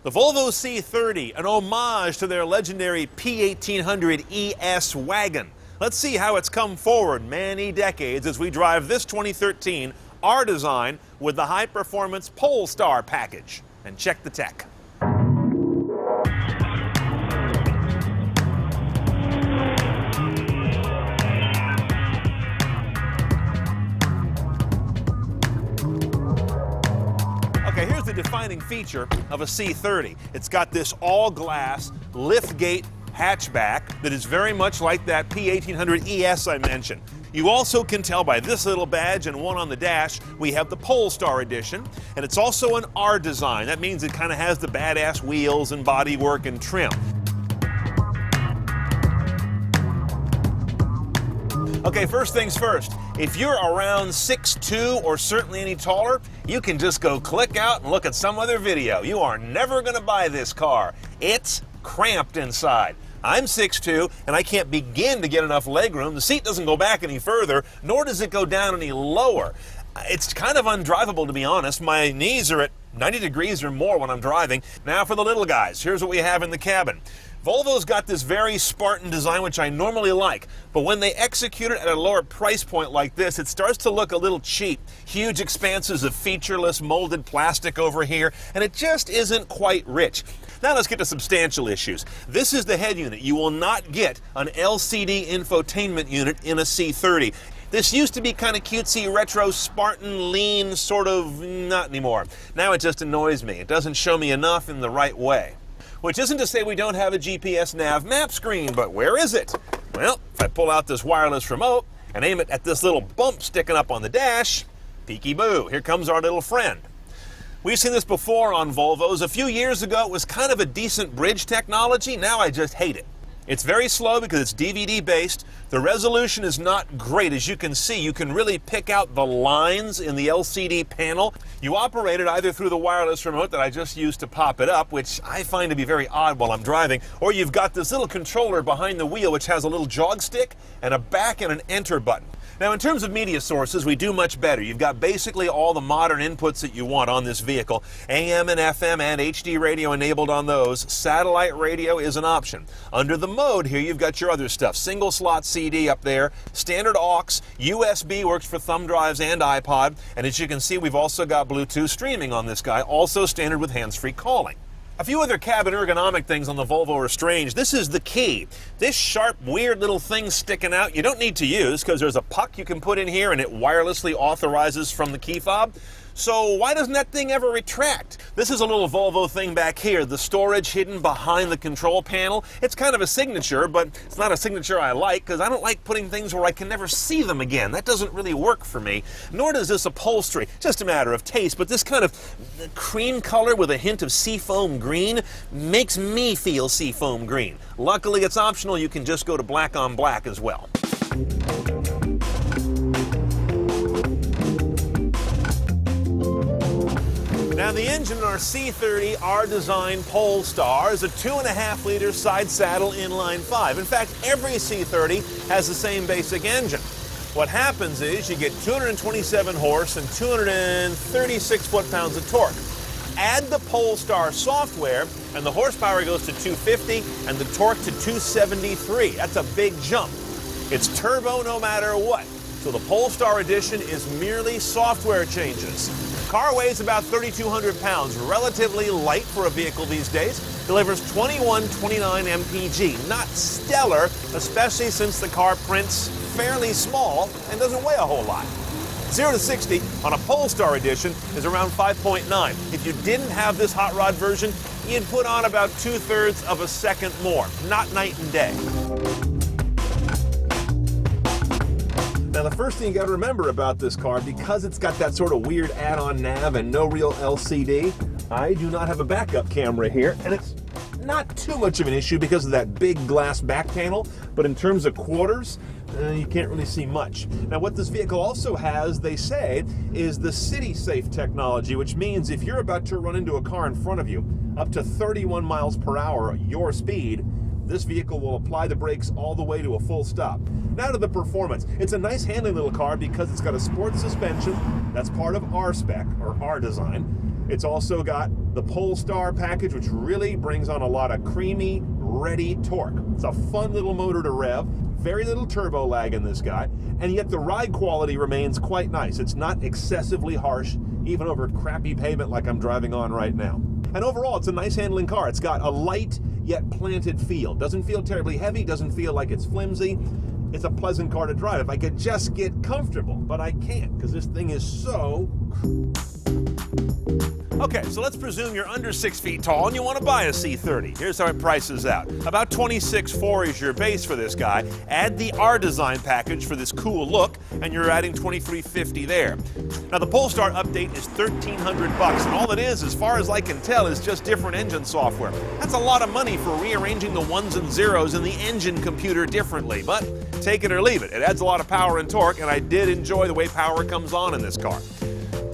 The Volvo C30, an homage to their legendary P1800 ES wagon. Let's see how it's come forward many decades as we drive this 2013 R design with the high-performance Polestar package. And check the tech. Okay, here's the defining feature of a C30. It's got this all-glass liftgate hatchback that is very much like that P1800 ES I mentioned. You also can tell by this little badge and one on the dash, we have the Polestar edition, and it's also an R design. That means it kind of has the badass wheels and bodywork and trim. Okay, first things first, if you're around 6'2" or certainly any taller, you can just go click out and look at some other video. You are never going to buy this car. It's cramped inside. I'm 6'2", and I can't begin to get enough legroom. The seat doesn't go back any further, nor does it go down any lower. It's kind of undrivable, to be honest. My knees are at 90 degrees or more when I'm driving. Now for the little guys, here's what we have in the cabin. Volvo's got this very Spartan design, which I normally like, but when they execute it at a lower price point like this, it starts to look a little cheap. Huge expanses of featureless molded plastic over here, and it just isn't quite rich. Now let's get to substantial issues. This is the head unit. You will not get an LCD infotainment unit in a C30. This used to be kind of cutesy, retro, Spartan, lean, sort of, not anymore. Now it just annoys me. It doesn't show me enough in the right way. Which isn't to say we don't have a GPS nav map screen, but where is it? Well, if I pull out this wireless remote and aim it at this little bump sticking up on the dash, peeky-boo, here comes our little friend. We've seen this before on Volvos. A few years ago, it was kind of a decent bridge technology. Now I just hate it. It's very slow because it's DVD-based. The resolution is not great. As you can see, you can really pick out the lines in the LCD panel. You operate it either through the wireless remote that I just used to pop it up, which I find to be very odd while I'm driving, or you've got this little controller behind the wheel which has a little jog stick and a back and an enter button. Now, in terms of media sources, we do much better. You've got basically all the modern inputs that you want on this vehicle. AM and FM and HD radio enabled on those. Satellite radio is an option. Under the mode here, you've got your other stuff. Single slot CD up there, standard aux, USB works for thumb drives and iPod, and as you can see, we've also got Bluetooth streaming on this guy, also standard with hands-free calling. A few other cabin ergonomic things on the Volvo are strange. This is the key. This sharp, weird little thing sticking out, you don't need to use because there's a puck you can put in here and it wirelessly authorizes from the key fob. So why doesn't that thing ever retract? This is a little Volvo thing back here, the storage hidden behind the control panel. It's kind of a signature, but it's not a signature I like because I don't like putting things where I can never see them again. That doesn't really work for me, nor does this upholstery. Just a matter of taste, but this kind of cream color with a hint of seafoam green makes me feel seafoam green. Luckily, it's optional. You can just go to black on black as well. Now the engine in our C30 R-Design Polestar is a 2.5-liter side saddle inline 5. In fact, every C30 has the same basic engine. What happens is you get 227 horse and 236 foot-pounds of torque. Add the Polestar software and the horsepower goes to 250 and the torque to 273. That's a big jump. It's turbo no matter what. So the Polestar edition is merely software changes. Car weighs about 3,200 pounds, relatively light for a vehicle these days. Delivers 2129 mpg. Not stellar, especially since the car prints fairly small and doesn't weigh a whole lot. 0 to 60 on a Polestar edition is around 5.9. If you didn't have this hot rod version, you'd put on about 2/3 of a second more. Not night and day. Now, the first thing you got to remember about this car, because it's got that sort of weird add-on nav and no real LCD, I do not have a backup camera here, and it's not too much of an issue because of that big glass back panel, but in terms of quarters, you can't really see much. Now, what this vehicle also has, they say, is the city safe technology, which means if you're about to run into a car in front of you, up to 31 miles per hour, your speed, this vehicle will apply the brakes all the way to a full stop. Now to the performance. It's a nice handling little car because it's got a sport suspension. That's part of R spec, or R design. It's also got the Polestar package, which really brings on a lot of creamy, ready torque. It's a fun little motor to rev, very little turbo lag in this guy, and yet the ride quality remains quite nice. It's not excessively harsh, even over crappy pavement like I'm driving on right now. And overall, it's a nice handling car. It's got a light yet planted feel. Doesn't feel terribly heavy, doesn't feel like it's flimsy. It's a pleasant car to drive if I could just get comfortable, but I can't because this thing is so... Okay, so let's presume you're under 6 feet tall and you want to buy a C30. Here's how it prices out. About $26,400 is your base for this guy. Add the R-Design package for this cool look, and you're adding $23,500 there. Now, the Polestar update is $1,300, and all it is, as far as I can tell, is just different engine software. That's a lot of money for rearranging the ones and zeros in the engine computer differently, but take it or leave it. It adds a lot of power and torque, and I did enjoy the way power comes on in this car.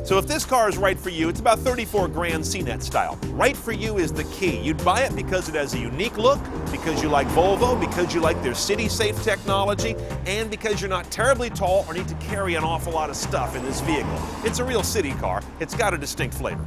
So if this car is right for you, it's about 34 grand CNET style. Right for you is the key. You'd buy it because it has a unique look, because you like Volvo, because you like their city-safe technology, and because you're not terribly tall or need to carry an awful lot of stuff in this vehicle. It's a real city car. It's got a distinct flavor.